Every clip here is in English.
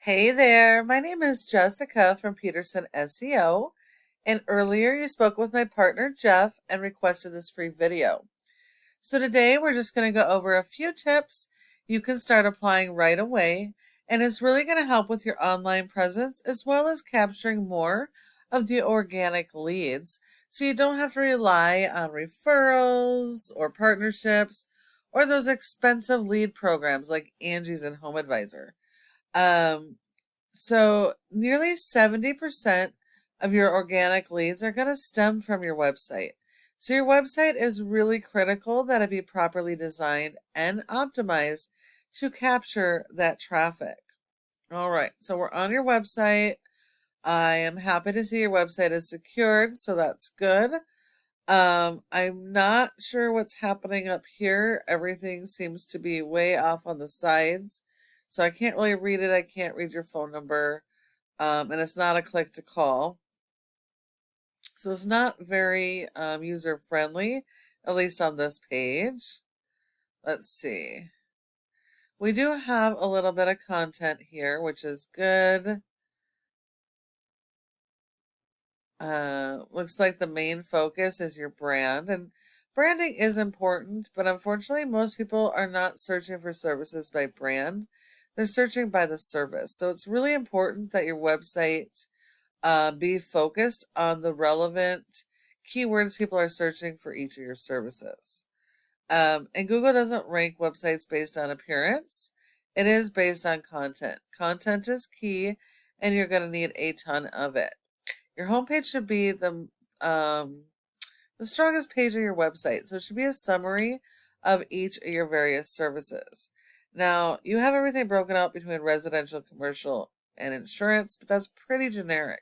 Hey there, my name is Jessica from Peterson SEO, and earlier you spoke with my partner Jeff and requested this free video. So today we're just going to go over a few tips you can start applying right away, and it's really going to help with your online presence as well as capturing more of the organic leads so you don't have to rely on referrals or partnerships or those expensive lead programs like Angie's and Home Advisor. Um, so nearly 70% of your organic leads are going to stem from your website. So your website is really critical that it be properly designed and optimized to capture that traffic. All right, so we're on your website. I am happy to see your website is secured, so that's good. I'm not sure what's happening up here. Everything seems to be way off on the sides. So I can't really read it. I can't read your phone number. And it's not a click to call. So it's not very user friendly, at least on this page. Let's see. We do have a little bit of content here, which is good. Looks like the main focus is your brand, and branding is important, but unfortunately most people are not searching for services by brand. They're searching by the service. So it's really important that your website be focused on the relevant keywords people are searching for each of your services. And Google doesn't rank websites based on appearance. It is based on content. Content is key, and you're going to need a ton of it. Your homepage should be the strongest page of your website. So it should be a summary of each of your various services. Now, you have everything broken out between residential, commercial, and insurance, but that's pretty generic.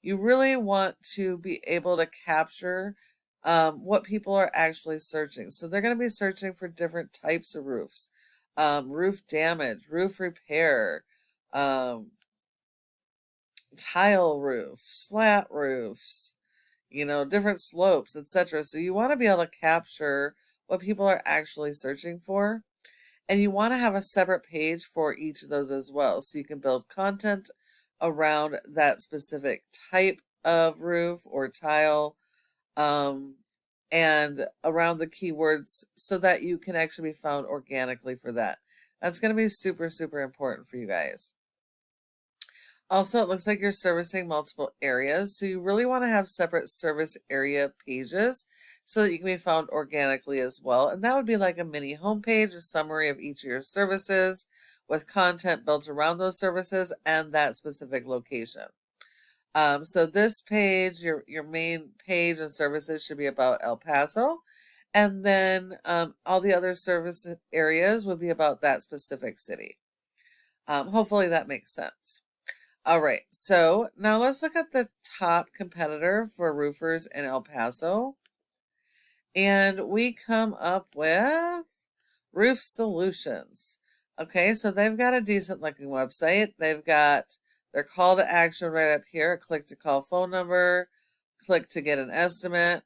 You really want to be able to capture what people are actually searching. So they're going to be searching for different types of roofs, roof damage, roof repair, um, tile roofs, flat roofs, different slopes, etc. So you want to be able to capture what people are actually searching for. And you want to have a separate page for each of those as well. So you can build content around that specific type of roof or tile, and around the keywords so that you can actually be found organically for that. That's going to be super, super important for you guys. Also, it looks like you're servicing multiple areas, so you really want to have separate service area pages so that you can be found organically as well. And that would be like a mini homepage, a summary of each of your services with content built around those services and that specific location. So this page, your main page and services should be about El Paso. And then all the other service areas would be about that specific city. Hopefully that makes sense. All right, so now let's look at the top competitor for roofers in El Paso. And we come up with Roof Solutions. Okay, so they've got a decent looking website. They've got their call to action right up here, click to call phone number, click to get an estimate.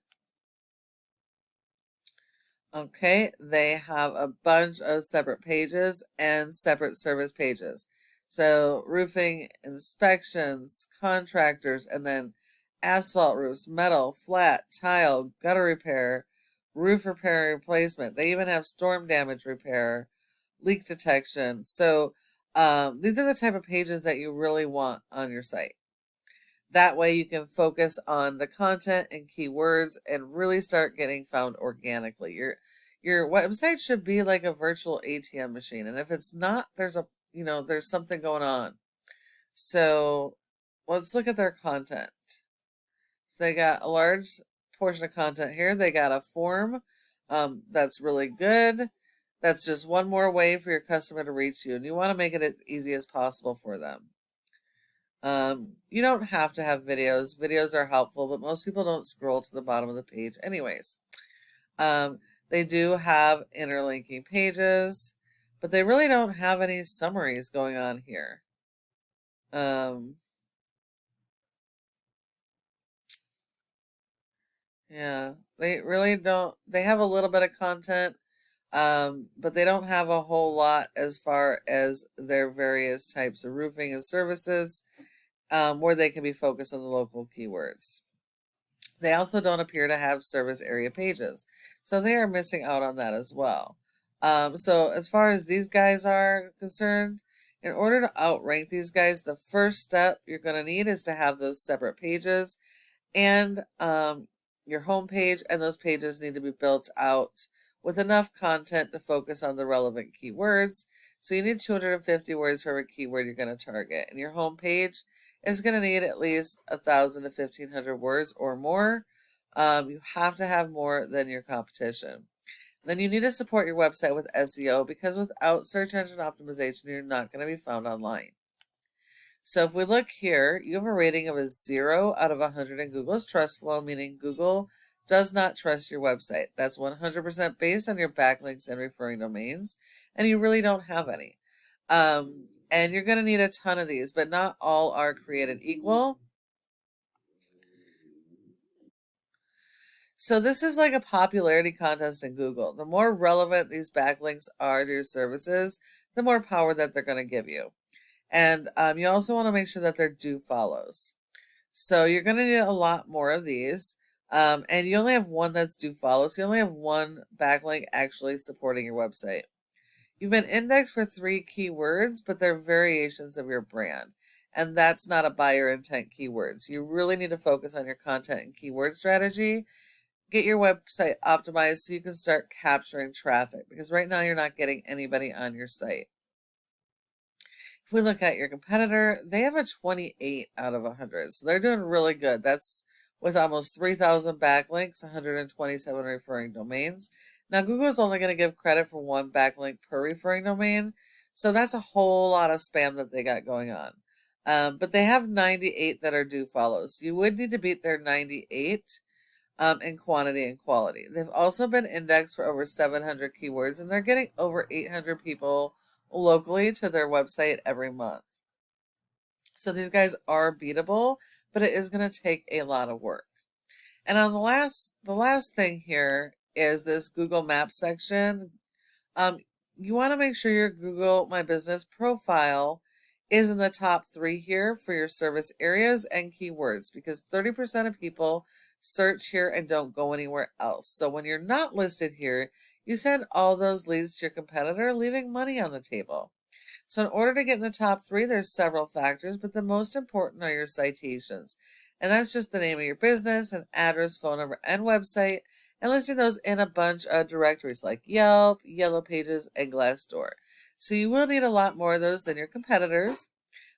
Okay, they have a bunch of separate pages and separate service pages. So roofing inspections, contractors, and then asphalt roofs, metal, flat, tile, gutter repair, roof repair and replacement. They even have storm damage repair, leak detection. So these are the type of pages that you really want on your site. That way you can focus on the content and keywords and really start getting found organically. Your website should be like a virtual ATM machine. And if it's not, there's something going on. So let's look at their content. So they got a large portion of content here. They got a form that's really good. That's just one more way for your customer to reach you. And you want to make it as easy as possible for them. You don't have to have videos. Videos are helpful, but most people don't scroll to the bottom of the page anyways. They do have interlinking pages, but they really don't have any summaries going on here. Yeah, they really don't. They have a little bit of content, but they don't have a whole lot as far as their various types of roofing and services, where they can be focused on the local keywords. They also don't appear to have service area pages, so they are missing out on that as well. So as far as these guys are concerned, in order to outrank these guys, the first step you're going to need is to have those separate pages and your home page, and those pages need to be built out with enough content to focus on the relevant keywords. So you need 250 words for every keyword you're going to target, and your home page is going to need at least 1,000 to 1,500 words or more. You have to have more than your competition. Then you need to support your website with SEO, because without search engine optimization, you're not going to be found online. So if we look here, you have a rating of a 0 out of 100 in Google's trust flow, meaning Google does not trust your website. That's 100% based on your backlinks and referring domains, and you really don't have any. And you're going to need a ton of these, but not all are created equal. So this is like a popularity contest in Google. The more relevant these backlinks are to your services, the more power that they're going to give you. And you also want to make sure that they're do follows. So you're going to need a lot more of these. And you only have one that's do follow. So you only have one backlink actually supporting your website. You've been indexed for 3 keywords, but they're variations of your brand. And that's not a buyer intent keywords. You really need to focus on your content and keyword strategy. Get your website optimized so you can start capturing traffic, because right now you're not getting anybody on your site. If we look at your competitor, they have a 28 out of 100. So they're doing really good. That's with almost 3,000 backlinks, 127 referring domains. Now, Google's only going to give credit for 1 backlink per referring domain. So that's a whole lot of spam that they got going on. But they have 98 that are do follows. You would need to beat their 98 in quantity and quality. They've also been indexed for over 700 keywords, and they're getting over 800 people locally to their website every month. So these guys are beatable, but it is going to take a lot of work. And on the last thing here is this Google Maps section. You want to make sure your Google My Business profile is in the top 3 here for your service areas and keywords, because 30% of people search here and don't go anywhere else. So when you're not listed here, you send all those leads to your competitor, leaving money on the table. So in order to get in the top 3, there's several factors, but the most important are your citations. And that's just the name of your business, and address, phone number, and website, and listing those in a bunch of directories like Yelp, Yellow Pages, and Glassdoor. So you will need a lot more of those than your competitors.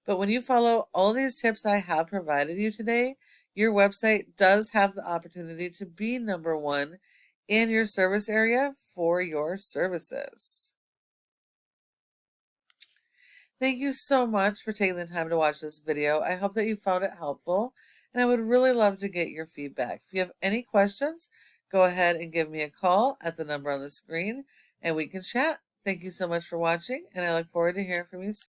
But when you follow all these tips I have provided you today, your website does have the opportunity to be number 1 in your service area for your services. Thank you so much for taking the time to watch this video. I hope that you found it helpful, and I would really love to get your feedback. If you have any questions, go ahead and give me a call at the number on the screen, and we can chat. Thank you so much for watching, and I look forward to hearing from you soon.